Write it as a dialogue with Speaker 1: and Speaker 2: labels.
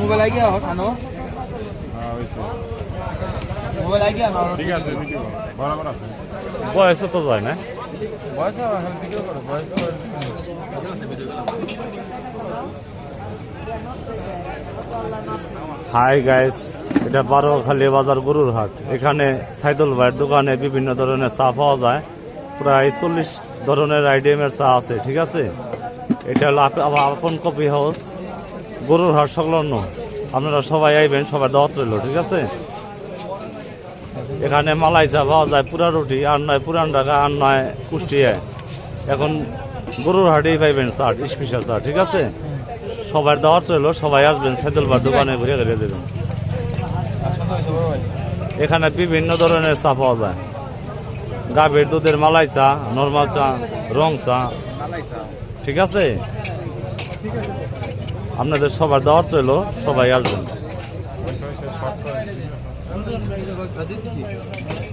Speaker 1: Mobile I গিয়া আনো mobile I গিয়া আনো
Speaker 2: ঠিক আছে বরাবর আছে
Speaker 3: বয়সে তো যায় না
Speaker 1: বয়স ভিডিও করো বয়স
Speaker 3: হাই গাইস, এটা বারোখালী বাজার গরুর হাট। এখানে সাইদুল ভাইয়ের দোকানে বিভিন্ন ধরনের চা পাওয়া যায়। প্রায় 40 ধরনের আইটেমের চা আছে, ঠিক আছে। এটা হলো আপন কফি হাউস, গরুর হাট সংলগ্ন। আপনারা সবাই আইবেন, সবাই দাওয়াত রইল, ঠিক আছে। এখানে মালাই চা পাওয়া যায়, পুরা রুটি, আর নয় পুরান ঢাকা, আর নয় কুষ্টিয়া। এখন গরুর হাটেই পাইবেন চা, স্পেশাল চা, ঠিক আছে। সবার দাওয়াত রইল, সবাই আসবেন, সাইদুল ভাইয়ের দোকানে ঘুরে ঘুরে দেবেন। এখানে বিভিন্ন ধরনের চা পাওয়া যায়, গাভীর দুধের মালাই চা, নর্মাল চা, রং চা, ঠিক আছে। আপনাদের সবার দাওয়াত রইল, সবাই আসবেন।